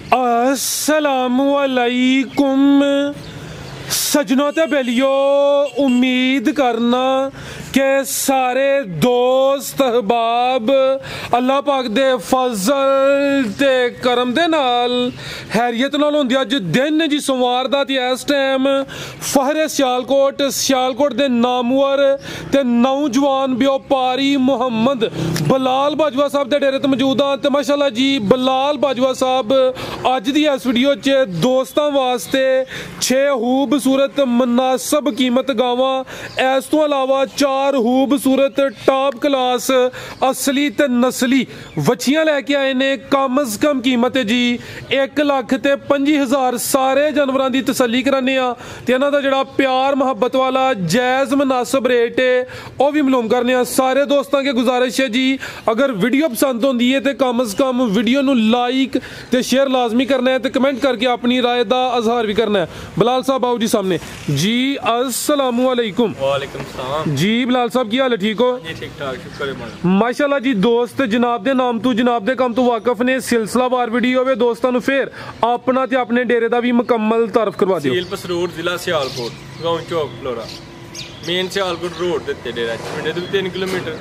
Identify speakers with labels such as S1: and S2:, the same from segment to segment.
S1: अस्सलामुअलैकुम सजनों ते बेलियो, उम्मीद करना के सारे दोस्त अहबाब अल्लाह पाक दे फजल ते करम दे नाल हैरियत नाल होंदे। अज दिन जी सोमवार दा ते इस टाइम फहरे सियालकोट दे नामवर ते नौजवान व्यापारी मोहम्मद बलाल बाजवा साहब दे डेरे ते मौजूद हां। ते माशाअल्लाह जी बलाल बाजवा साहब अज दी इस वीडियो च दोस्तां वास्ते 6 खूबसूरत मुनासब कीमत गावां, इस तो अलावा 4 खूबसूरत टॉप क्लास असली ते नस्ली वछियां लैके आए ने। कम अज कम कीमत जी 1,25,000 सारे जानवरों की तसल्ली कराने ते इन्हां दा जिहड़ा प्यार मुहब्बत वाला जायज़ मुनासब रेट है वह भी मालूम करने। सारे दोस्तों के गुजारिश है जी, अगर वीडियो पसंद होंदी है तो कम अज कम वीडियो नू लाइक ते शेयर लाजमी करना है, तो कमेंट करके अपनी राय का इजहार भी करना है। बिलाल साहब आओ जी सामने जी। अस्सलामुअलैकुम।
S2: वालेकुम सलाम
S1: जी बिलाल साहब की हाल है, ठीक हो
S2: जी? ठीक ठाक, शुक्र है
S1: माशाल्लाह जी। दोस्त जनाब दे नाम तो जनाब दे काम तो वाकफ ने, सिलसिलावार वीडियो होवे दोस्तां नू फिर अपना ते अपने डेरे दा भी मुकम्मल तारफ करवा दियो।
S2: सील पसरूर जिला सियालकोट, गांव चौक फ्लोरा, मेन सियालकोट रोड दे उत्ते डेरा पिंडे तो 3 किलोमीटर।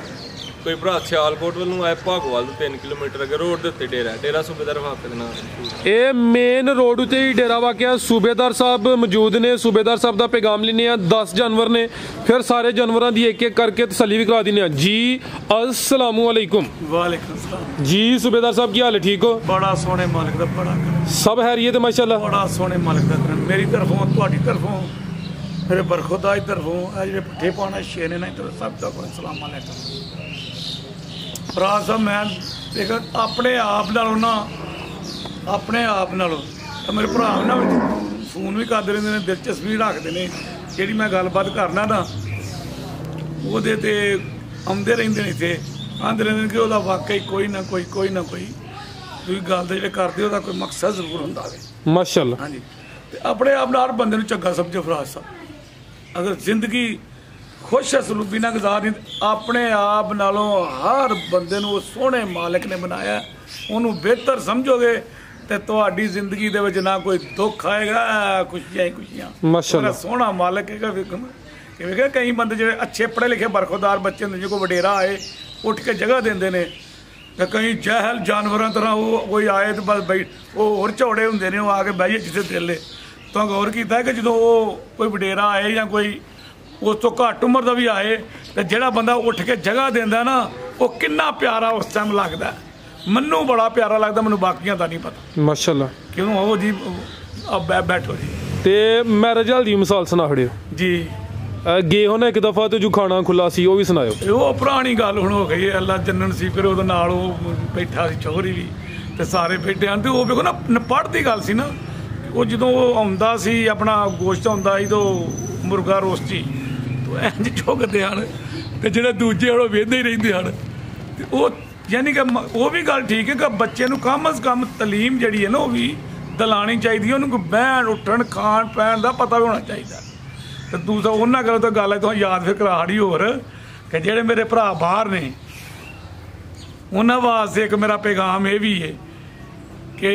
S2: कोई भरा सियालकोट वालों आए भागोवाल तो 3 किलोमीटर अगर रोड दे उत्ते डेरा सूबेदार वाकफ दे नाम
S1: ए मेन रोड उत्ते ही डेरा वाकया। सूबेदार साहब मौजूद ने, सूबेदार साहब दा पैगाम लेने 10 जानवर ने, फिर सारे जानवरों की एक एक करके तसल्ली भी करा देने जी। अस्सलामुअलैकुम।
S3: वालेकुम सलाम
S1: जी सूबेदार साहब की हाल है, ठीक हो?
S3: बड़ा सोहने मालिक दा बड़ा करम,
S1: सब हैरियत माशाल्लाह,
S3: बड़ा सोहने मालिक दा करम। मेरी तरफों तुहाडी तरफों मेरे बरखुदा की तरफों जेह्ड़े पट्ठे पाना शेर ने तो सब दा कोई सलाम अलैकुम। भरा साहब मैं देख अपने आप नालों ना तो मेरे भरा ना फोन भी करते रहते हैं, दिलचस्पी रखते हैं जी मैं गलबात करना ना वो आते रहते हैं इतने आते रहते हैं कि वह वाकई कोई ना कोई दूई गल जो करते उसका कोई मकसद जरूर होंदा है
S1: माशाल्लाह।
S3: हाँ जी, तो अपने आप हर बंदे चंगा समझो फराज साहब। अगर जिंदगी खुश सलूबी ना गुजारनी, अपने आप नालों हर बंदे नूं सोहने मालिक ने बनाया, उन्होंने बेहतर समझोगे तो तुहाडी जिंदगी दे विच ना कोई दुख आएगा, खुशियां ही खुशियां।
S1: माशाल्लाह
S3: सोहना मालिक है। वेखिया कई बंदे जो अच्छे पढ़े लिखे बरखुदार बच्चे होंदे जो कोई वडेरा आए उठ के जगह देंदे ने, तो कई जहल जानवरों तरह वो कोई आए तो बस बई वो होर झौड़े होंदे ने, वो आके बहिए जिथे दिल है। तो गौर किया कि जो वो कोई वडेरा आए या कोई उस तो घट उम्र का भी आए तो जोड़ा बंदा उठ के जगह देंदा ना वो कितना प्यारा उस टाइम लगता है। मनु बड़ा प्यारा लगता, मैनू बाकियां का नहीं पता
S1: माशाल्लाह।
S3: क्यों हो जी अब बैठो जी।
S1: ते मैरिज हल्दी मिसाल सुना खड़े
S3: जी
S1: गए हो ना एक दफा तो जो खाना खुला सी वो भी सुनाओ।
S3: वो पुरानी गल हुण हो गई है, अल्लाह जन्नन सी फिर वो नाल बैठा सी चौहरी भी ते सारे बैठे हैं। तो वो देखो ना पढ़ की गल सी ना, वो जो आउंदा सी अपना गोश्त आउंदा सी तो मुर्गा रोस्टी तो इंज चुकते हैं, तो जो दूजे वो वेंदे ही रहिंदे हैं। तो वो यानी कि वो भी गल ठीक है कि बच्चे नूं कम अज कम तलीम जी है ना वो भी दिलानी चाहिए, उन्होंने बहन उठन खाण पैण का पता भी होना चाहिए। तो दूसरा उन्होंने गल तो गल है तो याद फिर करा खड़ी होर कि जेडे मेरे भरा बाहर ने उन्होंने वास्ते एक मेरा पैगाम ये भी है कि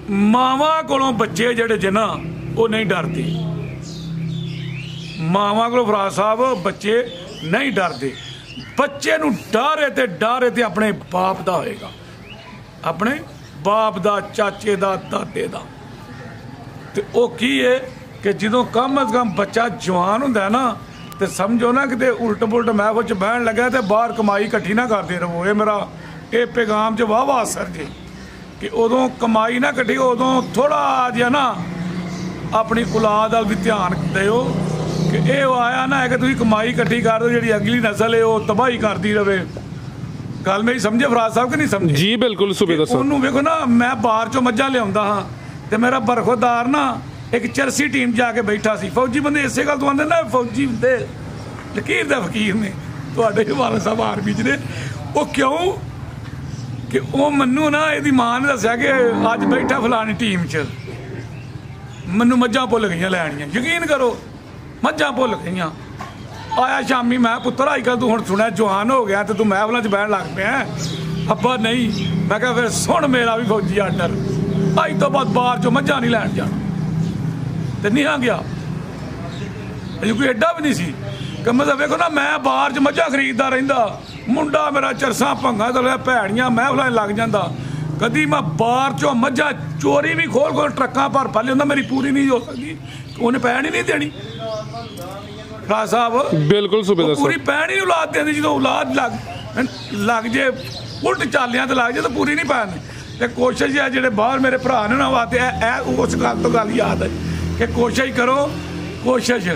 S3: मावां कोलों बच्चे जेडे जे ना वो नहीं डरते, मावां कोलों फराज साहब बच्चे नहीं डरते। बच्चे नूं डर है तो अपने बाप दा होएगा, अपने बाप दा, चाचे दा, दादे दा। तो वो की है कि जो कम अज कम बच्चा जवान होंदा है ना तो समझो ना कि उल्ट पुलट महफिल च बहन लगा तो बाहर कमाई कट्ठी ना करते रहो। ये मेरा ये पैगाम च वाह वाह असर जे कि उदों कमाई ना कट्ठी, उदों थोड़ा जिहा ना अपनी औलाद वाल भी ध्यान दिओ कि ये आया ना है कि तुसीं कमाई कट्ठी कर दो, जी अगली नस्ल है वो तबाही करती रहे। गल मेरी समझे फराज साहब कि नहीं समझे? जी बिल्कुल सूबेदार साहब। उन्होंने वेखो ना मैं बाहर चो मझां लियाउंदा हाँ तो मेरा बरखुदार ना एक चरसी टीम जाके बैठा सी। फौजी बंदे इसे गल तो आते ना फौजी होंदे लकीर दे फकीर ने, तुहाडे वाले साहब आर्मी च ने। वो क्यों कि वो मन्नू ना यदी मां ने दस्सिया कि अज बैठा फलानी टीम च, मन्नू मझां भुल गई लैनियां। यकीन करो मझां भुल गई। आया शामी मैं पुत्तर अजकल तू हुण सुनिया जवान हो गया तो तू महफलों च बहन लग पिया। अब्बा नहीं, मैं कहा फिर सुन मेरा भी फौजी आर्डर ਅੱਜ ਤੋਂ ਬਾਅਦ ਬਾਹਰ ਚੋਂ ਮੱਝਾਂ ਨਹੀਂ ਲੈਣ ਜਾਣਾ ਤੇ ਨਹੀਂ ਗਿਆ ਅਜੇ ਕੋਈ ਐਡਾ ਵੀ ਨਹੀਂ ਸੀ ਕਿ ਮਤਲਬ ਵੇਖੋ ਨਾ ਮੈਂ ਬਾਹਰ 'ਚ ਮੱਝਾਂ ਖਰੀਦਦਾ ਰਹਿੰਦਾ ਮੁੰਡਾ ਮੇਰਾ ਚਰਸਾ ਭੰਗਾ ਤੇ ਭੈੜੀਆਂ ਮਹਿਫਲਾਂ ਲੱਗ ਜਾਂਦਾ ਕਦੀ ਮੈਂ ਬਾਹਰ 'ਚੋਂ ਮੱਝਾਂ ਚੋਰੀ ਵੀ ਖੋਲ ਟਰੱਕਾਂ ਭਰ ਲਿਆਉਂਦਾ ਮੇਰੀ ਪੂਰੀ ਨਹੀਂ ਹੋ ਸਕਦੀ ਉਹਨੇ ਪੈਣ ਹੀ ਨਹੀਂ ਦੇਣੀ ਰਾਜ ਸਾਹਿਬ
S1: ਬਿਲਕੁਲ ਸੂਬੇਦਾਰ
S3: ਪੂਰੀ ਪੈਣ ਹੀ ਨਹੀਂ ਔਲਾਦ ਦੇਣੀ ਜਦੋਂ ਔਲਾਦ ਲੱਗ ਜੇ ਉਲਟ ਚਾਲਿਆਂ ਤੇ ਲੱਗ ਜੇ ਤਾਂ ਪੂਰੀ ਨਹੀਂ ਪੈਣੀ ਤੇ ਕੋਸ਼ਿਸ਼ ਹੈ ਜਿਹੜੇ ਬਾਹਰ ਮੇਰੇ ਭਰਾ ਨੇ ਨਾ ਵਾਸਤੇ ਇਹ ਉਸ ਗੱਲ ਤੋਂ ਗੱਲ ਯਾਦ ਹੈ ਕਿ ਕੋਸ਼ਿਸ਼ ਕਰੋ ਕੋਸ਼ਿਸ਼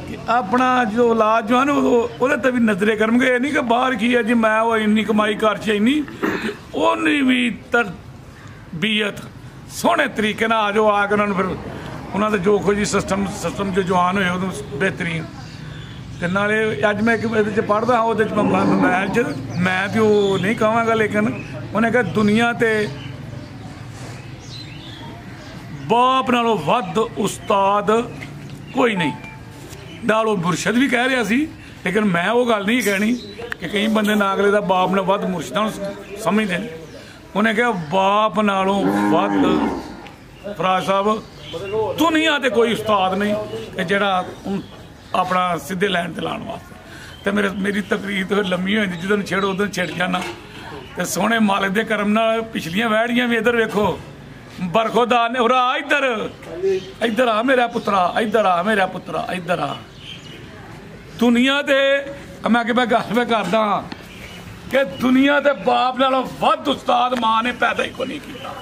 S3: ਕਿ ਆਪਣਾ ਜੋ ਔਲਾਦ ਜੋ ਹਨ ਉਹਦੇ ਤੇ ਵੀ ਨਜ਼ਰੇ ਕਰਨਗੇ ਇਹ ਨਹੀਂ ਕਿ ਬਾਹਰ ਕੀ ਹੈ ਜੀ ਮੈਂ ਉਹ ਇੰਨੀ ਕਮਾਈ ਕਰ ਚ ਇੰਨੀ ਕਿ ਉਹਨੀ ਵੀ ਤਰਬੀਅਤ ਸੋਹਣੇ ਤਰੀਕੇ ਨਾਲ ਆ ਕੇ ਉਹਨਾਂ ਨੂੰ ਫਿਰ ਉਹਨਾਂ ਦਾ ਜੋ ਕੁਝ ਸਿਸਟਮ ਜੋ ਜਵਾਨ ਹੋਏ ਉਹਨੂੰ ਬਿਹਤਰੀਨ ਤੇ ਨਾਲੇ ਅੱਜ ਮੈਂ ਇਹਦੇ 'ਚ ਪੜ੍ਹਦਾ ਹਾਂ ਉਹਦੇ 'ਚ ਮੈਂ ਤੇ ਉਹ ਨਹੀਂ ਕਹਾਂਗਾ ਲੇਕਿਨ ਉਹਨੇ ਕਿਹਾ ਦੁਨੀਆ ਤੇ ਬਾਪ ਨਾਲੋਂ ਵੱਧ ਉਸਤਾਦ ਕੋਈ ਨਹੀਂ ਨਾਲ ਉਹ ਮੁਰਸ਼ਦ ਵੀ ਕਹਿ ਰਿਹਾ ਸੀ ਲੇਕਿਨ ਮੈਂ ਉਹ ਗੱਲ ਨਹੀਂ ਕਹਿਣੀ ਕਿ ਕਈ ਬੰਦੇ ਨਾ ਅਗਲੇ ਦਾ ਬਾਪ ਨਾਲ ਵੱਧ ਮੁਰਸ਼ਦਾਂ ਨੂੰ ਸਮਝਦੇ ਨੇ ਉਹਨੇ ਕਿਹਾ ਬਾਪ ਨਾਲੋਂ ਵੱਧ ਫਰਾਜ ਸਾਹਿਬ ਦੁਨੀਆ ਤੇ ਕੋਈ ਉਸਤਾਦ ਨਹੀਂ ਕਿ ਜਿਹੜਾ ਆਪਣਾ ਸਿੱਧੇ ਲਾਈਨ ਤੇ ਲਾਉਣ ਵਾਸਤੇ ਤੇ ਮੇਰੀ ਤਕਰੀਰ ਤਾਂ ਲੰਮੀ ਹੋ ਜਾਂਦੀ ਜਦੋਂ ਛੇੜੋ ਉਦੋਂ ਛਿੜ ਜਾਣਾ ਤੇ ਸੋਹਣੇ ਮਾਲਕ ਦੇ ਕਰਮ ਨਾਲ ਪਿਛਲੀਆਂ ਵਹਿੜੀਆਂ ਵੀ ਇੱਧਰ ਵੇਖੋ ਬਰਖੋਦਾਰ ਨੇ ਉਰਾ ਇੱਧਰ ਆ ਮੇਰਾ ਪੁੱਤਰਾ ਇੱਧਰ ਆ ਮੇਰਾ ਪੁੱਤਰਾ ਇੱਧਰ ਆ ਦੁਨੀਆ ਤੇ ਮੈਂ ਕਿ ਮੈਂ ਗੱਲ ਕਰਦਾ ਕਿ ਦੁਨੀਆ ਤੇ ਬਾਪ ਨਾਲੋਂ ਵੱਧ ਉਸਤਾਦ ਮਾਂ ਨੇ ਪੈਦਾ ਹੀ ਕੋਈ ਨਹੀਂ ਕੀਤਾ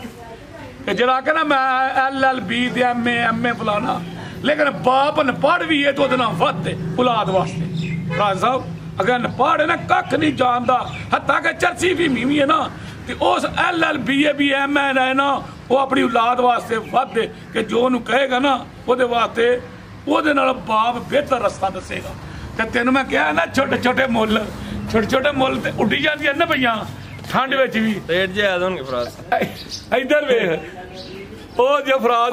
S3: ਕਿ ਜਿਹੜਾ ਕਹਿੰਦਾ ਮੈਂ LLB ਤੇ MA ਫਲਾਣਾ ਲੇਕਿਨ ਬਾਪ ਨੇ ਪੜ੍ਹ ਵੀ ਇਹ ਤੋਂ ਉਹਦੇ ਨਾਲ ਵੱਧ ਔਲਾਦ ਵਾਸਤੇ ਰਾਜ ਸਾਹਿਬ ਅਗਰ ਨਪਾੜ ਹੈ ਨਾ ਕੱਖ ਨਹੀਂ ਜਾਣਦਾ ਹੱਤਾ ਕਿ ਚਰਚੀ ਵੀ ਮੀਵੀ ਹੈ ਨਾ ਤੇ ਉਸ LLB ਵੀ MA ਹੈ ਨਾ ਉਹ ਆਪਣੀ ਔਲਾਦ ਵਾਸਤੇ ਵੱਧ ਕਿ ਜੋ ਉਹਨੂੰ ਕਹੇਗਾ ਨਾ ਉਹਦੇ ਵਾਸਤੇ ਉਹਦੇ ਨਾਲ ਬਾਪ ਬਿਹਤਰ ਰਸਤਾ ਦੱਸੇਗਾ ਤੇ ਤੈਨੂੰ ਮੈਂ ਕਿਹਾ ਨਾ ਛੋਟੇ ਛੋਟੇ ਮੁੱਲ ਤੇ ਉੱਡੀ ਜਾਂਦੀਆਂ ਨੇ ਪਈਆਂ ਠੰਡ ਵਿੱਚ ਵੀ
S2: ਰੇਟ ਜ਼ਿਆਦਾ ਹੋਣਗੇ ਫਰਾਸ
S3: ਇੱਧਰ ਵੇਖ ਉਹ ਜੇ ਫਰਾਸ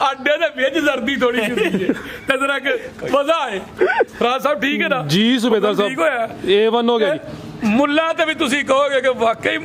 S3: ਆਡੇ ਦੇ ਵਿੱਚ ਜ਼ਰਦੀ ਥੋੜੀ ਜਿਹੀ ਤੇ ਜ਼ਰਾ ਕਿ ਮਜ਼ਾ ਆਏ ਫਰਾਸ ਸਾਹਿਬ ਠੀਕ ਹੈ ਨਾ
S1: ਜੀ ਸੂਬੇਦਾਰ ਸਾਹਿਬ
S3: ਠੀਕ ਹੋਇਆ
S1: A1 ਹੋ ਗਿਆ ਜੀ
S3: ਮੁੱਲਾ ਤੇ ਵੀ ਤੁਸੀਂ ਕਹੋਗੇ ਕਿ ਵਾਕਈ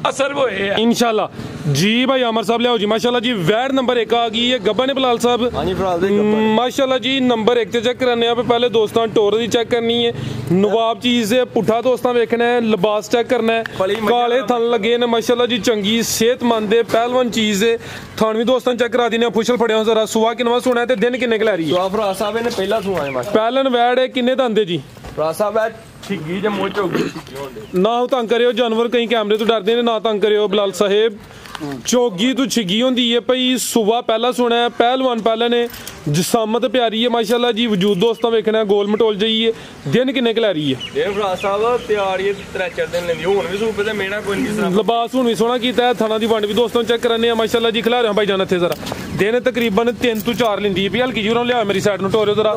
S3: ਅਸਰ ਹੋਏ ਆ
S1: इंशाल्लाह जी भाई अमर साहब लियाओ जी माशाल्लाह जी वैड नंबर 1 आ गई है गब्बा ने बिलाल साहब
S2: हाँ जी फिलहाल दे गब्बा
S1: माशाल्लाह जी नंबर 1 ते चेक कराने आप पहले दोस्तों टोर दी चेक करनी है नवाब चीज से पुठा दोस्तों देखना है लिबास चेक करना है काले थन लगे ने माशाल्लाह जी चंगी सेहतमंद है पहलवान चीज है थन भी दोस्तों चेक करा देने खुशल फड़े हो जरा सुबह किनवा सोना है ते दिन किन्ने कला रही है
S2: फरास साहब ने पहला सुना है माशाल्लाह
S1: पहलन वैड है किन्ने दंदे जी
S2: फरास साहब है छिगी जे मोच हो गई
S1: ना तंग करियो जानवर कहीं कैमरे तो डरते ने ना तंग करियो बिलाल साहेब चौगी तो छिगी होंदी है भाई सुबह पहला सुना है पहलवान पहले ने जिसामत प्यारी है माशाल्लाह जी वजूद दोस्तों वेखना है गोल मटोल जाइए दिन किन्ने कला रही है
S2: दिन फरास साहब तैयारी 3-4 दिन लेंदी हुन भी सूबे ते मेना कोई नहीं
S1: लिबास हुन भी सोहना कीता है थाना दी वंड भी दोस्तों चेक कराने हैं माशाल्लाह जी खिला रहे हैं भाई जान इत्थे जरा दिन तकरीबन 3 तो 4 लेंदी है भी हल्की जी लिया मेरी साइड नु टोरियो जरा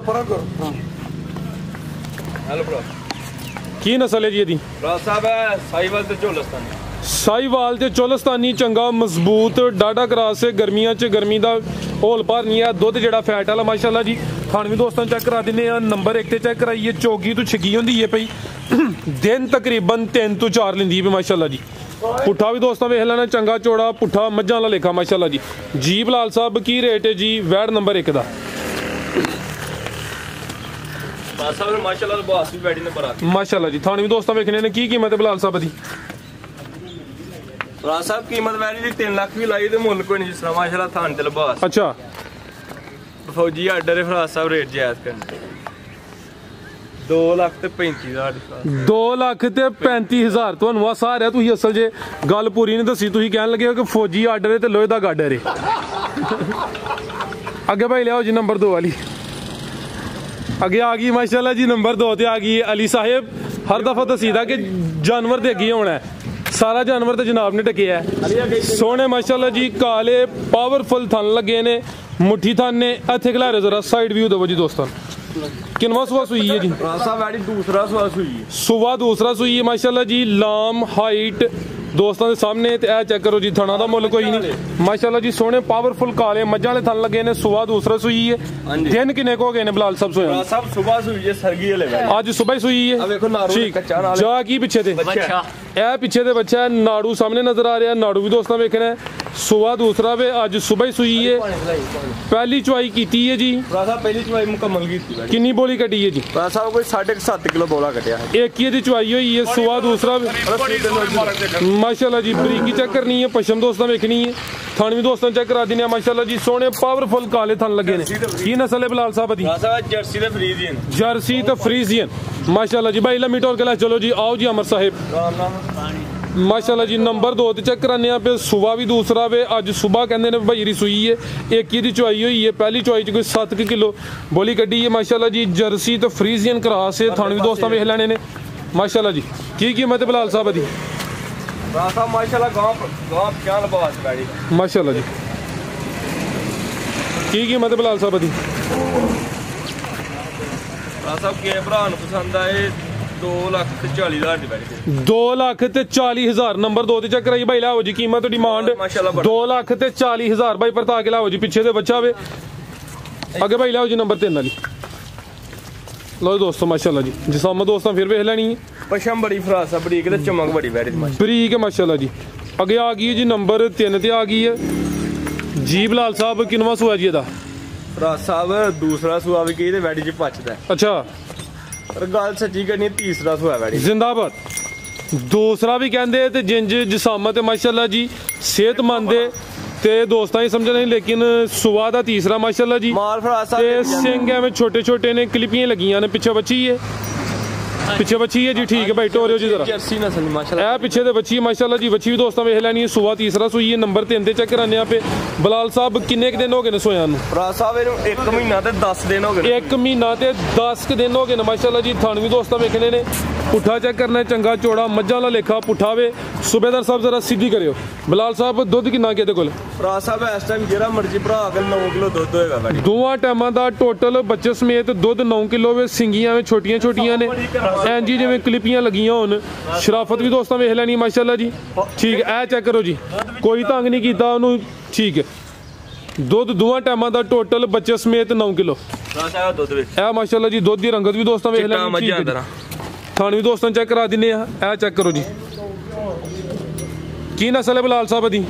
S2: हेलो ब्रो
S1: की नस्ल है जी ਇਹਦੀ
S2: ਫਰਾਸ ਸਾਹਿਬ ਹੈ ਸਾਈਵਾਲ ਤੇ ਝੋਲਸਤਾਨੀ
S1: साहिवाल ते चोलस्तानी चंगा मजबूत डाडा क्रास है गर्मियां च गर्मी दा होल भर नहीं है दुध जेड़ा फैट वाला माशाल्लाह जी खान भी दोस्तों चेक करा दिने नंबर 1 ते चेक कराइए चौगी तो छिगी होंदी है पई दिन तकरीबन 3 तो 4 लेंदी है माशाल्लाह जी पुट्ठा भी दोस्तों वेख लेना चंगा चौड़ा पुट्ठा मज्जां वाला लेखा माशाल्लाह जी बिलाल साहब की रेट है जी वैड नंबर 1 दा माशाल्लाह जी थाने भी दोस्तों वेखने ने की कीमत है बिलाल साहब दी
S2: फरास साहब कीमत वैली जी 3 लाख भी लाई ते मुल्क कोई नहीं जिस तरह माशाल्लाह थान ते लिबास
S1: अच्छा
S2: फौजी आर्डर है फरास साहब रेट जायज करने 2 लाख ते 35,000
S1: 2 लाख ते 35,000 ਤੁਹਾਨੂੰ ਆ ਸਾਰਿਆ ਤੁਸੀਂ ਅਸਲ ਜੇ ਗੱਲ ਪੂਰੀ ਨਹੀਂ ਦੱਸੀ ਤੁਸੀਂ ਕਹਿਣ ਲੱਗੇ ਹੋ ਕਿ ਫੌਜੀ ਆਰਡਰ ਹੈ ਤੇ ਲੋਹੇ ਦਾ ਗਾਡਰ ਹੈ ਅੱਗੇ ਭਾਈ ਲਿਆਓ ਜੀ ਨੰਬਰ 2 ਵਾਲੀ ਅੱਗੇ ਆ ਗਈ ਮਾਸ਼ਾਅੱਲਾ ਜੀ ਨੰਬਰ 2 ਤੇ ਆ ਗਈ ਅਲੀ ਸਾਹਿਬ ਹਰ ਦਫਾ ਦਸੀਦਾ ਕਿ ਜਾਨਵਰ ਦੇ ਅੱਗੇ ਹੋਣਾ सारा जानवर तो जनाब ने टकिया है सोने माशाल्लाह जी काले पावरफुल थन लगे ने मुट्ठी थन ने इत्थे खिलारे जरा साइड व्यू दो जी दोस्तों किनवा सुबह सुई है जी
S2: दूसरा
S1: सुबह दूसरा सुई है माशाल्लाह जी लाम हाइट दोस्तों के सामने ते ए चेक करो जी थना दा मुल कोई नहीं माशाल्लाह जी सोने पावरफुल काले मज्जां वाले थन लगे ने सुबह दूसरा सुई है दिन किने को गए ने बिलाल साहब सोया
S2: साहब सुबह सुई है सरगी वाले
S1: आज सुबह सुई है
S2: अब देखो नारू कच्चा
S1: जा की पीछे ते ए पीछे ते बच्चा नाड़ू सामने नजर आ रहा है नाड़ू भी दोस्तों वेखना है सुबह दूसरा वे अज सुबह ही सूई है पहली चुवाई की है जी
S2: भरा साहब पहली चुवाई मुकम्मल की
S1: किन्नी बोली कटी है जी
S2: भरा साहब कोई 7.5 किलो बोला कटिया है
S1: एक ही दी चुवाई हुई है सुबह दूसरा माशाल्लाह जी बरीकी चेक करनी है पशम दोस्तों वेखनी है थान भी दोस्तों चेक करा देने माशाल्लाह जी सोने पावरफुल काले थान लगे ने की नस्ल है बिलाल साहब दी
S2: जर्सी ते फ्रीजियन
S1: जर्सी तो फ्रीजियन माशाल्लाह जी भाई लम्मी टोर के चलो जी आओ जी अमर साहिब माशाल्लाह जी नंबर 2 ते चेक कराने पे सुबह भी दूसरा वे अज सुबह कहते ने भाई सूई है एक ही दी चुवाई हुई है पहली चुवाई च कोई 7 किलो बोली कड्डी है माशाल्लाह जी जर्सी तो फ्रीजियन क्रॉस है थान भी दोस्तों वेख लेने ने माशाल्लाह जी की कीमत है बिलाल साहब दी
S2: माशाल्लाह गांव क्या लबास बैठी
S1: माशाल्लाह जी की कीमत है बिलाल साहब दी
S2: साहब के भरा पसंद आए 2,40,000 ਦੀ ਬੈਠੀ
S1: 2,40,000 नंबर 2 ਤੇ ਚੈੱਕ ਕਰਾਈ ਭਾਈ ਲਾਓ ਜੀ कीमत डिमांड 2,40,000 भाई परता के लाओ जी पीछे से बच्चा वे आगे भाई लाओ जी नंबर 3 वाली लो दोस्तों माशाल्लाह जी जिसम दोस्तों फिर वेख लेनी है
S2: पशम बड़ी फरास है बरीक ते चमक बड़ी बैठी
S1: बरीक है माशाल्लाह जी आगे आ गई है जी नंबर 3 ते आ गई है जी बिलाल साहब किनवा सुआ जी ਇਹਦਾ
S2: फरास साहब दूसरा सुआ भी की ते बैठी च पचदा
S1: अच्छा
S2: गल सच्ची करनी तीसरा सुआ बैठी
S1: जिंदाबाद दूसरा भी कहते ते जिंज जिसामत माशाल्लाह जी सेहतमंद है ते दोस्तां ही समझ नहीं लेकिन सुबह दा तीसरा माशाल्लाह जी
S2: माल फरास
S1: ते सिंग एवें छोटे छोटे ने क्लिपियां लगियां ने पीछे बच्ची है जी ठीक है भाई टोरियो जी जरा
S2: जर्सी नस्ल माशाल्लाह
S1: ए पीछे ते बच्ची माशाल्लाह जी बच्ची भी दोस्तां वेख लैनी है सुबह तीसरा सूई है नंबर 3 ते चेक कराने पे बिलाल साहब किन्ने दिन हो गए ने सोया नु
S2: फरास साहब इनु 1 महीना ते 10 दिन हो गए
S1: 1 महीना ते 10 दिन हो गए ने माशाल्लाह जी थान भी दोस्तां वेखने ने पुठा चेक करना चंगा चौड़ा मज्जां दा लेखा पुठा वे सूबेदार साहब जरा सीधी करियो बिलाल साहब दुध किन्ना के कोल
S2: फरास साहब इस टाइम जेड़ा मर्जी भरा के 9 किलो दुध होएगा बैठी
S1: दोवां टाइमां दा टोटल बच्चे समेत दुध 9 किलो वे सिंगियां वे छोटियां छोटियां ने एं जी जिवें क्लिपियां लगियां होन शराफत भी दोस्तों वेख लैनी माशाल्लाह जी ठीक है ए चेक करो जी कोई तंग नहीं कीता ओनू ठीक है दुध दोवां टाइमां दा टोटल बच्चे समेत 9 किलो ए माशाल्लाह जी दुध दी रंगत भी दोस्तों वेख लैनी थान भी दोस्तों चेक करा दिने ए चेक करो जी की नस्ल है बिलाल साहब दी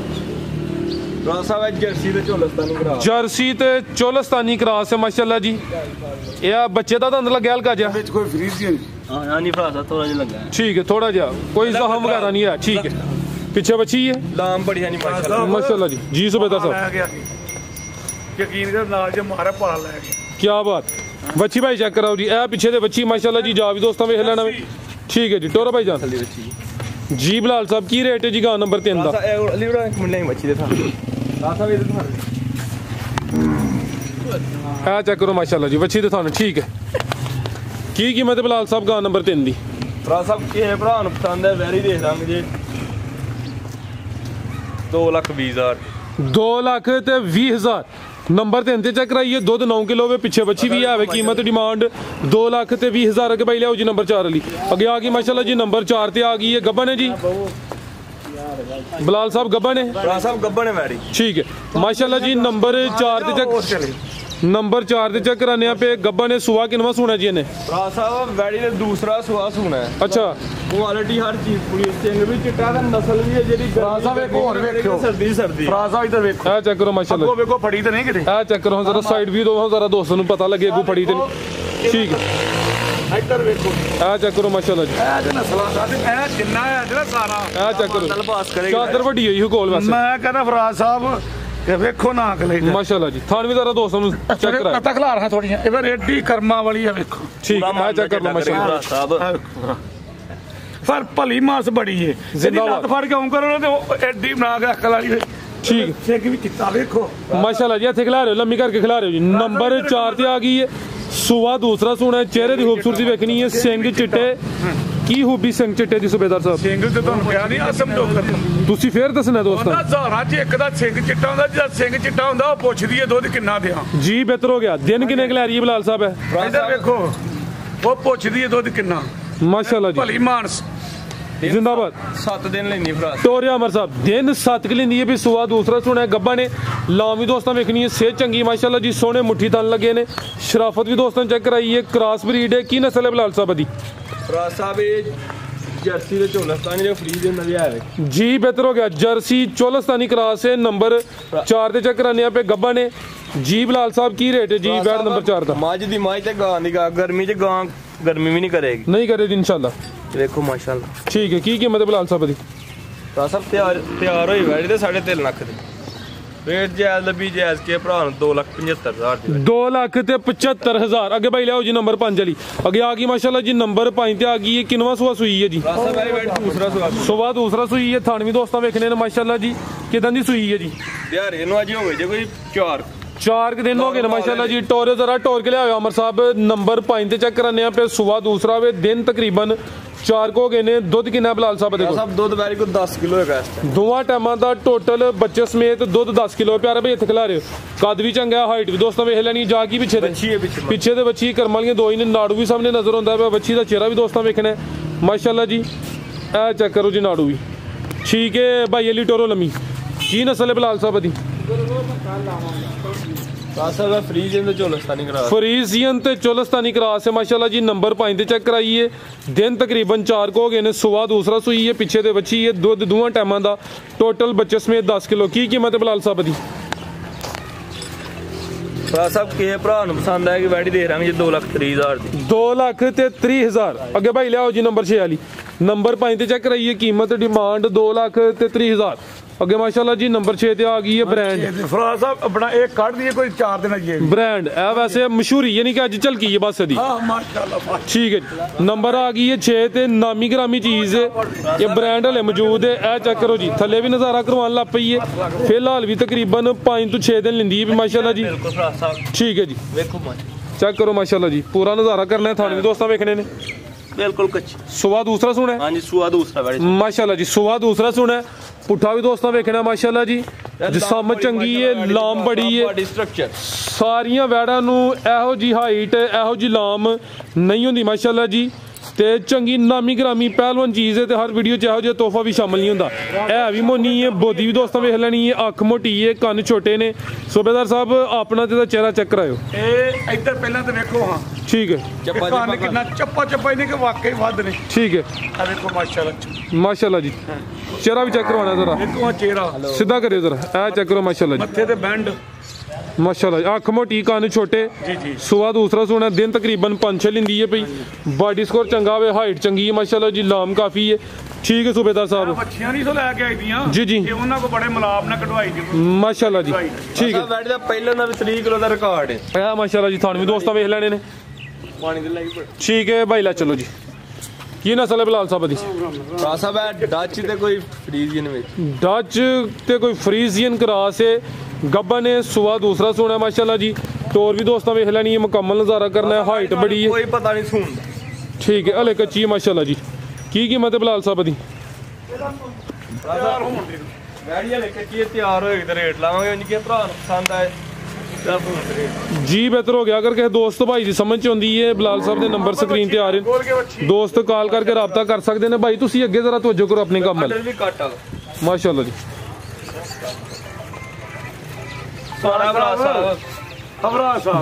S1: जर्सी ते चोलस्तानी क्रॉस है माशाल्लाह जी ये बच्चे दा दंद लग्या हल्का जा
S3: कोई फ्रीजियन
S2: थोड़ा जिहा लगा
S1: ठीक है थोड़ा जा कोई जख्म वगैरह नहीं है ठीक है पीछे बच्ची है
S2: लाम बड़ी है
S1: माशाल्लाह जी सुबेदार साहब
S3: यकीन कर नाल जे मारे पाला ले गया
S1: क्या बात बच्ची भाई चेक कराओ जी ए पीछे दे बच्ची माशाल्लाह जी जा भी दोस्तों वेख लेना ठीक है जी टोरा भाई जान जी बिलाल साहब की रेट है जी गां नंबर 3 दा ए चेक करो माशाल्लाह जी बच्ची दे थाने ठीक है की कीमत है बिलाल साहब गां नंबर 3 दी
S2: भरा साहब के भरा नु पसंद है वैरी देख रंग जे 2,20,000
S1: 2,20,000 नंबर 3 ते चेक कराइए दुध 9 किलो वे पीछे बच्ची भी है कीमत डिमांड 2,20,000 अगे भाई लियाओ जी नंबर 4 वाली अगे आ गई माशाल्लाह जी नंबर 4 ते आ गई है गब्बन है जी बिलाल साहब गब्बन है
S2: भरा साहब गब्बन है मैडी
S1: ठीक है माशाल्लाह जी नंबर 4 ते चेक नंबर 4 ते चेक कराने पे गब्बन है सुहा किनवा सुना जी ने
S2: भरा साहब वैडी ने दूसरा सुहा सुना है
S1: अच्छा
S2: क्वालिटी हर चीज पूरी सिंग भी चिट्टा ते नस्ल भी है जेडी
S3: भरा साहब एक और वेखो
S2: सर्दी
S3: भरा साहब इधर वेखो
S1: ए चेक करो माशाल्लाह
S3: वेखो फड़ी ते नहीं किते
S1: ए चेक करो जरा साइड व्यू दो जरा दोस्तों नु पता लगे गु फड़ी ते ठीक है
S3: इधर वेखो
S1: ए चेक करो माशाल्लाह जी
S3: ए नस्ला दा ए जिन्ना है जेड़ा सारा
S1: ए चेक करो
S2: तलबास करेगा
S1: चादर वड्डी होई हो कोल वैसे
S3: मैं कहना फराज साहब के वेखो ना अगले
S1: माशाल्लाह जी थान भी जरा दोस्तों नु चेक करा
S3: पता खला रहा थोड़ी इधर एडी कर्मा वाली है वेखो
S1: ठीक है चेक कर लो माशाल्लाह
S2: साहब
S3: पर भली मास बड़ी है जिंदाबाद फड़ के आऊं करो ते एडी बना के अकल वाली
S1: ठीक
S3: सिंग भी चिट्टा वेखो
S1: माशाल्लाह जी इत्थे खिला रहे हो लम्मी करके खिला रहे हो जी नंबर 4 ते आ गई है सुबह दूसरा सुना है चेहरे की खूबसूरती देखनी है सिंग चिट्टे की खूबी सिंग चिट्टे दी सुबेदार साहब
S3: सिंग ते ਤੁਹਾਨੂੰ ਕਿਹਾ ਨਹੀਂ ਅਸਮ ਡੋਕ ਕਰਦਾ
S1: ਤੁਸੀਂ ਫੇਰ ਦੱਸਣਾ ਦੋਸਤਾਂ
S3: ਹਜ਼ਾਰਾਂ ਚ ਇੱਕ ਦਾ ਸਿੰਘ ਚਿੱਟਾ ਹੁੰਦਾ ਜਿਹੜਾ ਸਿੰਘ ਚਿੱਟਾ ਹੁੰਦਾ ਉਹ ਪੁੱਛਦੀ ਹੈ ਦੁੱਧ ਕਿੰਨਾ ਦਿਆਂ
S1: ਜੀ ਬਿਹਤਰ ਹੋ ਗਿਆ ਦਿਨ ਕਿੰਨੇ ਖਿਲਾ ਰਹੀ ਹੈ ਬਿਲਾਲ ਸਾਹਿਬ ਹੈ
S3: ਇਧਰ ਵੇਖੋ ਉਹ ਪੁੱਛਦੀ ਹੈ ਦੁੱਧ ਕਿੰਨਾ
S1: ਮਾਸ਼ਾਅੱਲਾ ਜੀ
S3: ਭਲੀ ਮਾਨਸ
S1: जिंदाबाद
S2: 7 दिन लेनी भरा
S1: टोरिया अमर साहब दिन 7 के लेंदी है भी सुबह दूसरा सुना है गब्बा ने लाम भी दोस्तों देखनी है सेहत चंगी माशाल्लाह जी सोने मुट्ठी तन लगे ने शराफत भी दोस्तों चेक कराई है क्रॉस ब्रीड है की नस्ल है बिलाल साहब दी
S2: भरा साहब जर्सी ਦੇ ਝੋਲਸਤਾਨੀ ਦੇ ਫਰੀ ਦੇ ਨਵੀਂ ਆਵੇ
S1: जी बेहतर हो गया। जर्सी चोलस्तानी क्रॉस है, नंबर 4 ਤੇ ਚੈੱਕ ਕਰਾਨੇ ਆ पे ਗੱਬਾ ਨੇ जी। बिलाल साहब की रेट है जी वैट नंबर 4 ਦਾ?
S2: ਮੱਝ ਦੀ ਮੱਝ ਤੇ ਗਾਂ ਦੀ ਗਾਂ, ਗਰਮੀ ਚ ਗਾਂ ਗਰਮੀ ਵੀ ਨਹੀਂ ਕਰੇਗੀ,
S1: नहीं करेगी इंशाल्लाह।
S2: ਵੇਖੋ ਮਾਸ਼ਾਅੱਲਾ।
S1: ठीक है, की कीमत है बिलाल साहब दी?
S2: ਤਾਂ ਸਭ ਤਿਆਰ ਹੋਈ ਵੈੜੀ ਤੇ 3.5 ਲੱਖ ਦੀ ਰੇਟ ਜਾਇਜ਼ ਲੱਭੀ, ਜਾਇਜ਼ ਕੇ ਭਰਾ ਨੂੰ 2,75,000 ਦੀ
S1: 2,75,000। अगे भाई लियाओ जी नंबर 5 वाली। अगे आ गई माशाल्लाह जी नंबर 5 ते आ गई है। किनवा सुआ सुई है जी?
S2: दूसरा
S1: सुबह दूसरा सुई है। थानवी दोस्तों वेखने ने माशाल्लाह जी किदां दी सुई है जी?
S2: ਦਿਹਾੜੇ ਨੂੰ ਅੱਜ ਹੋ ਗਏ ਜੇ ਕੋਈ
S1: 4 के दिन हो गए माशाल्लाह जी। टोरे जरा टोर के लिया अमर साहब नंबर 5 ते चेक कराने पे सुबह दूसरा वे दिन तकरीबन 4 को हो गए ने। दुध कितना बिलाल साहब देखो?
S2: सब दुध वैरी को 10 किलो है
S1: दोवां टाइमां दा टोटल बच्चे समेत दुध 10 किलो। प्यारे भाई इत्थे खिला रहे हो, कद भी चंगा, हाइट भी दोस्तों वेख लैनी। जा की पिछे पिछे दे बच्ची करम वालियां दो ही ने, नाड़ू भी सामने नजर आंदा है, बच्ची दा चेहरा भी दोस्तों वेखना है माशाल्लाह जी। ए चेक करो जी नाड़ू भी ठीक है भाई। अली टोरो लम्मी की नस्ल है बिलाल साहब दी? फ्रीजियन ते चोलस्तानी क्रॉस है माशाल्लाह जी। नंबर 5 ते चेक कराइए। दिन तकरीबन 4 को हो गए ने। सुबह दूसरा सुई है, पिछे दे बच्ची है। दुध दोवां टाइमां दा टोटल बच्चे समेत 10 किलो। की कीमत है बिलाल साहब दी?
S2: सब के भरा ਨੂੰ पसंद आएगी वैडी दे रहांगे 2,30,000 दी
S1: 2,30,000। अगे भाई लियाओ जी नंबर 6 वाली। नंबर 5 ते चेक कराइए। कीमत डिमांड 2,30,000। अगे माशाल्लाह जी नंबर 6 ते आ गई है ब्रांड।
S3: फराज साहब अपना एक काट दिए कोई 4 दिन ये
S1: ब्रांड है वैसे मशहूरी यानी कि अज चलकी है बस दी।
S3: हां माशाल्लाह
S1: ठीक है। नंबर आ गई है 6 ते नामी ग्रामी चीज है, ये ब्रांड हले मौजूद है। ए चेक करो जी, थल्ले भी नजारा करवान लग पई है। फिलहाल भी तकरीबन 5 तो 6 दिन लिंदी है माशाल्लाह जी। ठीक है जी,
S2: देखो
S1: चेक करो माशाल्लाह जी। पूरा नजारा करना है, थाने भी दोस्तों वेखने ने
S2: बिल्कुल कच्ची।
S1: सुबह दूसरा सुना है?
S2: हां जी सुबह दूसरा वैडी
S1: माशाल्लाह जी। सुबह दूसरा सुना है। पुट्ठा भी दोस्तों वेखना माशाल्लाह जी। जिसम चंगी है, लाम बड़ी है।
S2: स्ट्रक्चर
S1: सारियां वैड़ा नू एहो जी हाइट, एहो जी लाम नहीं होंदी माशाल्लाह जी। ते चंगी नामी ग्रामी पहलवान चीज़ है। ते हर वीडियो च एहो जिहा तोहफा भी शामिल नहीं होंदा। है भी मोनी है, बोदी भी दोस्तों वेख लैनी है। अख मोटी है, कन्न छोटे ने। सूबेदार साहब अपना ते चेहरा चेक कराओ।
S3: ए इधर पहला तो देखो। हां
S1: ठीक है।
S3: कन्न कितना चप्पा चप्पा इन्हें के वाकई वध ने।
S1: ठीक है।
S3: आ देखो माशाल्लाह
S1: माशाल्लाह जी। चेहरा भी चेक करवाना जरा,
S3: देखो चेहरा
S1: सीधा करियो जरा। ए चेक करो माशाल्लाह जी।
S3: मत्थे ते बैंड
S1: माशाल्लाह। अख मोटी, कन्न छोटे। सुबह दूसरा सोना। दिन तकरीबन 5-6 लिंदी है पई। बॉडी स्कोर चंगा वे, हाइट चंगी है माशाल्लाह जी। लाम काफी है। ठीक है सूबेदार साहब।
S3: बच्चियां नहीं सो लेके आई दियां
S1: जी जी।
S3: ये उन्हां को बड़े मलाप ना कटवाई दी
S1: माशाल्लाह जी। ठीक है।
S2: वैडी दा पहले ना 3 किलो दा रिकॉर्ड है।
S1: ए माशाल्लाह जी। थाने भी दोस्तों वेख लेने ने।
S2: पानी दे लाई
S1: ठीक है भाई ला चलो जी। की नस्ल है बिलाल साहब दी?
S2: साहब है डच ते कोई फ्रीजियन विच
S1: डच ते कोई फ्रीजियन क्रॉस है। गब्बा ने सुबह दूसरा सोना है माशाल्लाह जी। टोर भी दोस्तों वेख लेनी है, मुकम्मल नजारा करना है। हाइट बड़ी है,
S2: कोई पता नहीं सुन।
S1: ठीक है। हले कच्ची है माशाल्लाह जी। की कीमत है बिलाल साहब दी?
S2: वैडी हले कच्ची तैयार होएगी ते रेट लावांगे उनके भरा ਨੂੰ पसंद आए
S1: जी। बेहतर हो गया। अगर किसी दोस्त भाई की समझ आती है बिलाल साहब के नंबर स्क्रीन ते आ रहे, दोस्त कॉल करके रब्ता कर सकते हैं। भाई तुसी अगे जरा तवज्जो करो अपने काम में माशाल्लाह जी।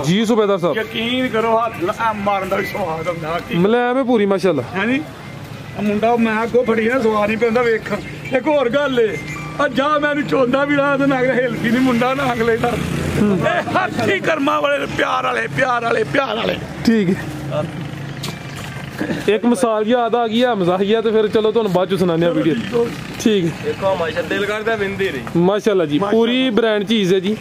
S1: जी सूबेदार साहब
S3: यकीन करो हाथ मारन दा स्वाद हुंदा
S1: मलैम है पूरी माशाल्लाह
S3: है नी। मुंडा मैं अगो फड़ी ना सवार नहीं पैंदा वेख। एक होर गल है जा मैनू चोंदा भी रहा तो ना हिलदी नहीं मुंडा ना अगले दा हाथी कर्मा वाले प्यार वाले प्यार वाले प्यार वाले।
S1: ठीक है। एक मिसाल याद आ गई है मजाहिया, तो फिर चलो तुहानू बाद च सुनाने वीडियो। ठीक है।
S2: देखो माशाल्लाह दिल करदा विंदी रही
S1: माशाल्लाह जी। पूरी ब्रांड चीज़ है जी।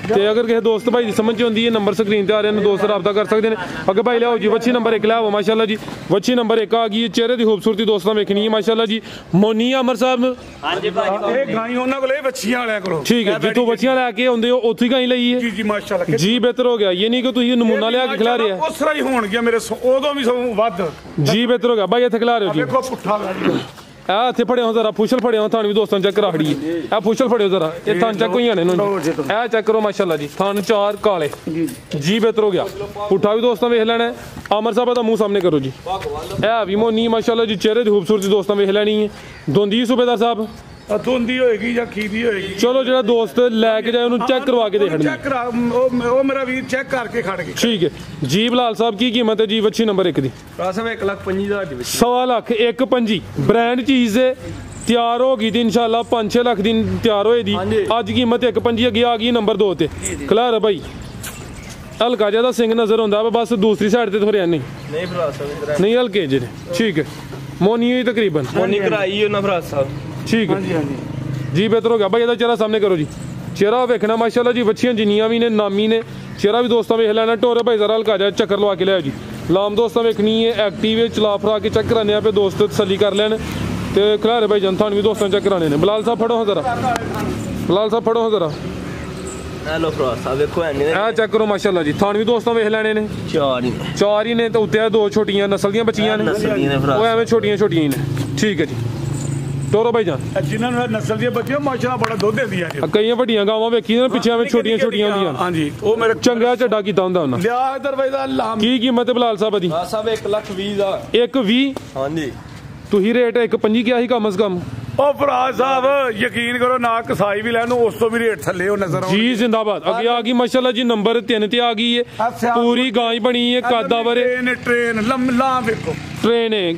S1: ते अगर किसी दोस्त भाई की समझ आती है नंबर स्क्रीन ते आ रहे हैं, दोस्त रब्ता कर सकते हैं। अगर भाई लियाओ जी वच्छी नंबर 1 लियाओ माशाल्लाह जी। वच्छी नंबर 1 आ गई है। चेहरे की खूबसूरती दोस्तों वेखनी है माशाल्लाह जी। मोनी अमर साहब
S3: ए गाई उन्हां कोल बच्चियां वाले कोल।
S1: ठीक है। जितों बच्चियां लैके आउंदे हो उत्थे गाई लई है।
S3: जी जी माशाल्लाह
S1: जी। बेहतर हो गया। ये नहीं कि तुसीं नमूना लिया के खिला रहे हैं।
S3: उस तरह ही होण गया मेरे उदों भी सब वध।
S1: जी बेहतर हो गया भाई। इत्थे खिला रहे हो जी।
S3: देखो पुट्ठा वैडी
S1: इत्थे फड़े हो जरा, फुशल फड़े हो। थान भी दोस्तों चेक करा खड़ी है। ए फुशल फड़े हो जरा, ये थान चेक होई जाने ए चेक करो माशाल्लाह जी। थान 4 काले जी। बेहतर हो गया। पुट्ठा भी दोस्तों वेख लेना है। अमर साहब का मुंह सामने करो जी। ए भी मोनी माशाल्लाह जी। चेहरे की खूबसूरती दोस्तों वेख लेनी है। दोंदी सूबेदार साहब
S3: ਧੁੰਦੀ ਹੋਏਗੀ ਜਾਂ ਖੀਦੀ ਹੋਏਗੀ।
S1: ਚਲੋ ਜਿਹੜਾ ਦੋਸਤ ਲੈ ਕੇ ਜਾਏ ਉਹਨੂੰ ਚੈੱਕ ਕਰਵਾ ਕੇ ਦੇਖਣੀ।
S3: ਚੈੱਕ ਕਰਾ ਉਹ ਮੇਰਾ ਵੀਰ ਚੈੱਕ ਕਰਕੇ ਖੜ ਗਿਆ।
S1: ਠੀਕ ਹੈ ਜੀ। ਬਲਾਲ ਸਾਹਿਬ ਕੀ ਕੀਮਤ ਹੈ ਜੀ ਵੱਛੀ ਨੰਬਰ 1 ਦੀ?
S2: ਭਰਾ ਸਾਹਿਬ 1,25,000 ਦੀ ਵਿੱਚ।
S1: 1.25 ਲੱਖ 1.25 ਬ੍ਰਾਂਡ ਚੀਜ਼ ਹੈ, ਤਿਆਰ ਹੋ ਗਈ ਦੀ ਇਨਸ਼ਾਅੱਲਾ 5-6 ਲੱਖ ਦੀ ਤਿਆਰ ਹੋਏ ਦੀ। ਅੱਜ ਕੀਮਤ 1.25 ਅੱਗੇ ਆ ਗਈ ਨੰਬਰ 2 ਤੇ। ਖਲਾਰ ਭਾਈ ਹਲਕਾ ਜਿਹਾ ਸਿੰਘ ਨਜ਼ਰ ਹੁੰਦਾ ਬਸ ਦੂਸਰੀ ਸਾਈਡ ਤੇ ਥੋੜ੍ਹਾ ਨਹੀਂ
S2: ਭਰਾ ਸਾਹਿਬ
S1: ਨਹੀਂ ਹਲਕੇ ਜਿਹੇ। ਠੀਕ ਹੈ ਮੋਨੀ ਹੋਈ ਤਕਰੀਬਨ
S2: ਮੋਨੀ ਕਰਾਈ ਉਹਨਾਂ ਭਰਾ ਸਾਹਿਬ।
S1: ਠੀਕ ਹੈ ਜੀ ਬਿਹਤਰ ਹੋ ਗਿਆ ਭਾਈ। ਇਹਦਾ ਚਿਹਰਾ ਸਾਹਮਣੇ ਕਰੋ ਜੀ। ਚਿਹਰਾ ਵੇਖਣਾ ਮਾਸ਼ਾਅੱਲਾ ਜੀ। ਵੱਛੀਆਂ ਜਿੰਨੀਆਂ ਵੀ ਨੇ ਨਾਮੀ ਨੇ ਚਿਹਰਾ ਵੀ ਦੋਸਤਾਂ ਵੇਖ ਲੈਣਾ। ਟੋਰੇ ਭਾਈ ਜ਼ਰਾ ਹਲਕਾ ਜਿਹਾ ਚੱਕਰ ਲਵਾ ਕੇ ਲਿਆਓ ਜੀ। ਲਾਮ ਦੋਸਤਾਂ ਵੇਖਣੀ ਹੈ ਐਕਟਿਵ ਚਲਾ ਫਰਾ ਕੇ ਚੈੱਕ ਕਰਾਣੇ ਆਪੇ ਦੋਸਤ ਤਸੱਲੀ ਕਰ ਲੈਣ ਤੇ ਖਿਲਾਰੇ ਭਾਈ ਜਨ ਤੁਹਾਨੂੰ ਵੀ ਦੋਸਤਾਂ ਚੈੱਕ ਕਰਾਣੇ ਨੇ। ਬਲਾਲ ਸਾਹਿਬ ਫੜੋ ਜ਼ਰਾ। ਬਲਾਲ ਸਾਹਿਬ ਫੜੋ ਜ਼ਰਾ।
S2: ਹੈਲੋ ਭਰਾ ਸਾਹਿਬ ਵੇਖੋ
S1: ਇਹ ਚੈੱਕ ਕਰੋ ਮਾਸ਼ਾਅੱਲਾ ਜੀ। ਤੁਹਾਨੂੰ ਵੀ ਦੋਸਤਾਂ ਵੇਖ ਲੈਣੇ ਨੇ। ਚਾਰ ਹੀ ਨੇ ਤੇ ਉੱਤੇ 2 ਛੋਟੀਆਂ ਨਸਲ ਦੀਆਂ ਬੱਚੀਆਂ ਨੇ ਉਹ ਐਵੇਂ ਛੋਟੀਆਂ ਹੀ ਨੇ। ਠੀਕ ਹੈ ਜੀ ਟੋਰੋ ਭਾਈ ਜਾਨ
S3: ਜਿਨ੍ਹਾਂ ਨੂੰ ਨਸਲ ਦੀਆਂ ਬੱਚੀਆਂ ਮਾਸ਼ਾਅੱਲਾ ਬੜਾ ਦੁੱਧ ਦਿੰਦੀਆਂ ਨੇ।
S1: ਕਈਆਂ ਵੱਡੀਆਂ ਗਾਵਾਂ ਵੇਖੀ ਨੇ ਪਿੱਛੇ ਐਵੇਂ ਛੋਟੀਆਂ ਹੁੰਦੀਆਂ।
S3: ਹਾਂਜੀ ਉਹ ਮੇਰੇ
S1: ਚੰਗਾ ਝੱਡਾ ਕੀਤਾ ਹੁੰਦਾ ਉਹਨਾਂ।
S3: ਲਿਆ ਇਧਰ ਭਾਈ ਦਾ ਲਾਮ
S1: ਕੀ ਕੀਮਤ ਹੈ ਬਲਾਲ ਸਾਹਿਬ ਦੀ?
S2: ਭਰਾ ਸਾਹਿਬ 1,20,000।
S1: 1.20
S2: ਹਾਂਜੀ
S1: ਤੁਸੀਂ ਰੇਟ 1.25 ਕਿਹਾ ਸੀ ਕਮ ਸੇ ਕਮ।
S3: ਉਹ ਭਰਾ ਸਾਹਿਬ ਯਕੀਨ ਕਰੋ ਨਾ ਕਸਾਈ ਵੀ ਲੈਣ ਉਸ ਤੋਂ ਵੀ ਰੇਟ ਥੱਲੇ ਉਹ ਨਜ਼ਰ ਆਉਂਦਾ
S1: ਜੀ। ਜ਼ਿੰਦਾਬਾਦ ਅੱਗੇ ਆ ਗਈ ਮਾਸ਼ਾਅੱਲਾ ਜੀ ਨੰਬਰ 3 ਤੇ ਆ ਗਈ ਹੈ। ਪੂਰੀ ਗਾਂ ਬਣੀ ਹੈ ਕਾਦਾ ਬਾਰੇ।
S3: ਟ੍ਰੇਨ ਲੰਮਾ ਵੇਖੋ
S1: ਟ੍ਰੇਨ ਹੈ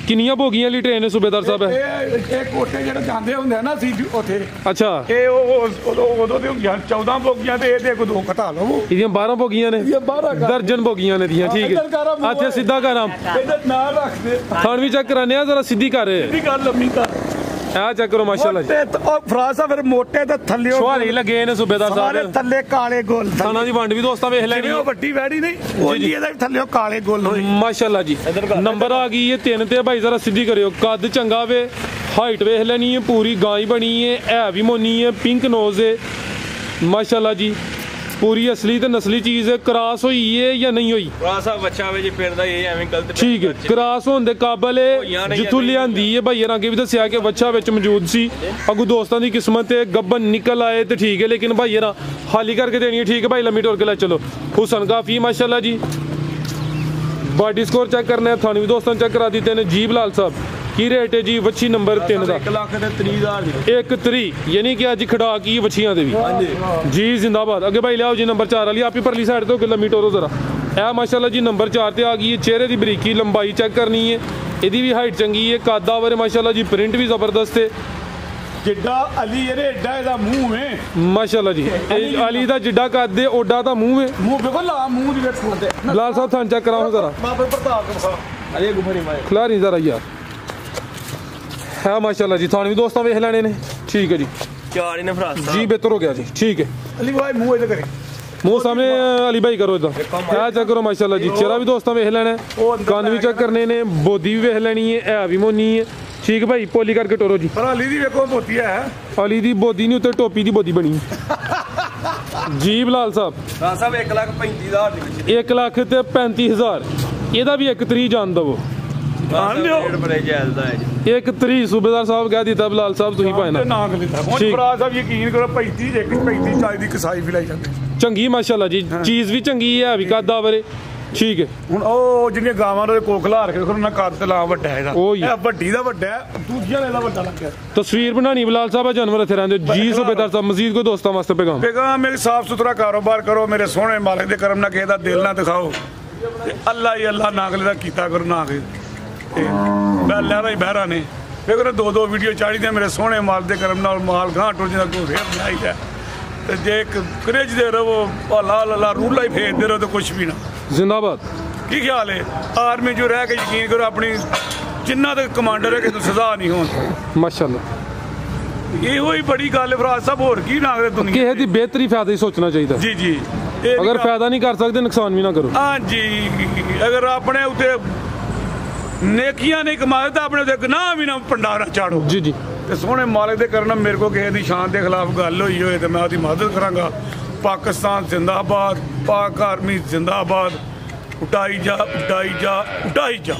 S1: ਕਿੰਨੀਆਂ ਬੋਗੀਆਂ ਵਾਲੀ ਟ੍ਰੇਨ ਹੈ ਸੂਬੇਦਾਰ ਸਾਹਿਬ?
S3: ਇਹ ਕੋਟੇ ਜਿਹੜੇ ਜਾਂਦੇ ਹੁੰਦੇ ਆ ਨਾ ਸੀ ਉੱਥੇ।
S1: ਅੱਛਾ
S3: ਇਹ ਉਦੋਂ ਦੇ 14 ਬੋਗੀਆਂ ਤੇ ਇਹਦੇ ਕੋ 2 ਘਟਾ ਲਵੋ।
S1: ਇਹਦੀਆਂ 12 ਬੋਗੀਆਂ ਨੇ।
S3: 12
S1: ਦਰਜਨ ਬੋਗੀਆਂ ਨੇ ਦੀਆਂ। ਠੀਕ ਹੈ ਇੱਥੇ ਸਿੱਧਾ ਕਰਾਂ
S3: ਇਹਦਾ ਨਾਂ ਰੱਖ ਦੇ।
S1: ਥਣ ਵੀ ਚੈੱਕ ਕਰਾਨੇ ਆ ਜ਼ਰਾ ਸਿੱਧੀ ਕਰ।
S3: ਸਿੱਧੀ ਕਰ ਲੰਮੀ ਕਰ।
S1: ਆ ਚੈੱਕ ਕਰੋ ਮਾਸ਼ਾਅੱਲਾ ਜੀ।
S3: ਉਹ ਫਰਾਜ਼ ਸਾਹਿਬ ਫਿਰ ਮੋਟੇ ਤੇ ਥੱਲੇ
S1: ਸੁਹਾਰੀ ਲੱਗੇ ਨੇ ਸੂਬੇਦਾਰ
S3: ਸਾਰੇ
S1: ਸਾਹਿਬ।
S3: ਥੱਲੇ ਕਾਲੇ ਗੁੱਲ।
S1: ਥਾਣਾ ਦੀ ਵੰਡ ਵੀ ਦੋਸਤਾਂ ਵੇਖ ਲੈਣੀ।
S3: ਉਹ ਵੱਡੀ ਵੈੜੀ ਨਹੀਂ ਉਹ ਜੀ ਇਹਦਾ ਥੱਲੇ ਕਾਲੇ ਗੁੱਲ ਹੋਏ
S1: ਮਾਸ਼ਾਅੱਲਾ ਜੀ। ਨੰਬਰ ਆ ਗਈ ਹੈ 3 ਤੇ ਭਾਈ ਜ਼ਰਾ ਸਿੱਧੀ ਕਰਿਓ। ਕੱਦ ਚੰਗਾ ਵੇ ਹਾਈਟ ਵੇਖ ਲੈਣੀ ਹੈ ਪੂਰੀ ਗਾਂ ਬਣੀ ਹੈ ਵੀ ਮੋਨੀ ਹੈ ਪਿੰਕ ਨੋਜ਼ ਹੈ ਮਾਸ਼ਾਅੱਲਾ ਜੀ। पूरी असली तो नस्ली चीज है। क्रॉस हुई है या नहीं हुई?
S2: क्रॉस बच्चा वे जी फिरदा ये एवें गलत।
S1: ठीक है क्रॉस होने दे काबिल है जिथों लियांदी है भाई अगे भी दस्या कि बच्चा विच मौजूद सी। अगू दोस्तां दी किस्मत है गब्बन निकल आए तो ठीक है लेकिन भाई ना हाली करके देनी है। ठीक है भाई लम्मी टोर के ले चलो। हुसन काफी माशाल्लाह जी। बॉडी स्कोर चेक करना है थानू भी दोस्तों चेक करा दीते ने जी। बलाल साहब की रेट है जी वच्छी नंबर 3 का?
S2: 1,30,000
S1: 1.30 यानी कि अज खड़ा की वछियां दे भी जी। जिंदाबाद अगे भाई लियाओ जी नंबर 4 वाली आप ही परली साइड तो लम्मी टोरो जरा। ए माशाल्लाह जी नंबर 4 ते आ गई है। चेहरे की बरीकी लंबाई चेक करनी है। ਇਹਦੀ ਵੀ ਹਾਈਟ ਚੰਗੀ ਹੈ ਕਾਦਾ ਬਾਰੇ ਮਾਸ਼ਾਅੱਲਾ ਜੀ। ਪ੍ਰਿੰਟ ਵੀ ਜ਼ਬਰਦਸਤ ਹੈ।
S3: ਜਿੱਡਾ ਅਲੀ ਇਹਦੇ ਏਡਾ ਇਹਦਾ ਮੂੰਹ ਹੈ
S1: ਮਾਸ਼ਾਅੱਲਾ ਜੀ। ਅਲੀ ਦਾ ਜਿੱਡਾ ਕੱਦ ਹੈ ਓਡਾ ਤਾਂ ਮੂੰਹ ਹੈ।
S3: ਮੂੰਹ ਵੇਖੋ ਲਾ ਮੂੰਹ ਦੀ ਵੇਖੋ ਤੇ
S1: ਬਲਾਲ ਸਾਹਿਬ ਤੁਹਾਨੂੰ ਚੈੱਕ ਕਰਾਓ ਜ਼ਰਾ।
S3: ਬਾਬੇ ਪ੍ਰਤਾਪ ਦਿਖਾ ਅਰੇ ਗੁਫਰੀ ਮਾਰ
S1: ਖਿਲਾਰੀ ਜ਼ਰਾ ਯਾਰ है माशाल्लाह जी। थाने भी दोस्तों वेख लेने ने। ठीक है जी
S2: चार ही ने भरा
S1: जी बेहतर हो गया जी। ठीक है
S3: अली भाई मुंह इधर करे
S1: मुंह सामने अली भाई करो इधर क्या चेक करो माशाल्लाह जी। चेहरा भी दोस्तों वेख लेना है कान भी चेक करने ने बोदी भी वेख लेनी है भी मोनी है। ठीक भाई पोली करके टोरो जी।
S3: पर अली दी वेखो बोती है
S1: अली दी बोदी नहीं उत्ते टोपी दी बोदी बनी जी। बलाल साहब
S2: साहब 1,35,000
S1: 1,35,000 ਇਹਦਾ ਵੀ 1.30 ਜਾਣ ਦਵੋ। एक 3 सूबेदार साहब कह दिता बलाल साहब तुम भाई ना
S3: यकीन करो 35-40 ਦੀ ਕਸਾਈ ਵੀ ਲਈ ਜਾਂਦੇ
S1: ਚੰਗੀ ਮਾਸ਼ਾਅੱਲਾ ਜੀ। ਚੀਜ਼ ਵੀ ਚੰਗੀ ਹੈ ਵੀ ਕਾਦਾ ਬਾਰੇ। ਠੀਕ ਹੈ
S3: ਹੁਣ ਉਹ ਜਿਹੜੀਆਂ ਗਾਵਾਂ ਦੇ ਕੋਲ ਖਲਾ ਕੇ ਉਹਨਾਂ ਕੱਦ ਤੇ ਲਾ ਵੱਡਾ ਹੈਗਾ। ਇਹ ਵੱਡੀ ਦਾ ਵੱਡਾ ਦੂਜੀਆਂ ਦਾ ਵੱਡਾ ਲੱਗਿਆ।
S1: ਤਸਵੀਰ ਬਣਾਣੀ ਬਲਾਲ ਸਾਹਿਬ ਜਾਨਵਰ ਇੱਥੇ ਰਹਿੰਦੇ ਜੀ। सूबेदार साहब मजीद को दोस्तों वास्ते पैगाम
S3: मेरे साफ सुथरा कारोबार करो मेरे सोहने मालिक दे करम ना ਕਿਸੇ ਦਾ ਦਿਲ ਨਾ ਦਿਖਾਓ ਅੱਲਾ ਹੀ ਅੱਲਾ ਨਾਗਲੇ ਦਾ ਕੀਤਾ ਕਰੋ ਨਾ ਕੇ बैलिया का ही बहरा ने फिर 2-2 वीडियो चाड़ी दे मेरे सोहने माल दे करम नाल माल गां टुर जांदा को रेप बनाई है ते जे करेज दे रहो ला ला रूला ही फेर दे रहो तो कुछ भी ना।
S1: जिंदाबाद
S3: की ख्याल है आर्मी जो रह के यकीन करो अपनी जिन्ना तक कमांडर है कि सजा नहीं हो
S1: माशाअल्लाह।
S3: ये ही बड़ी गल फराज साहब होर की ना दुनिया
S1: किसी दी बेहतरी फायदा ही सोचना चाहिए।
S3: जी जी
S1: अगर फायदा नहीं कर सकते नुकसान भी ना करो।
S3: हाँ जी अगर अपने उत्ते नेकियां नहीं कमाए तो अपने गुनाह भी ना भंडारा चाड़ो।
S1: जी जी
S3: ते सोहने मालिक दे करना मेरे को किसी दी शान के खिलाफ गल हुई होए तो मैं उसकी मदद करांगा। पाकिस्तान जिंदाबाद पाक आर्मी जिंदाबाद। उठाई जा उठाई जा उठाई जा।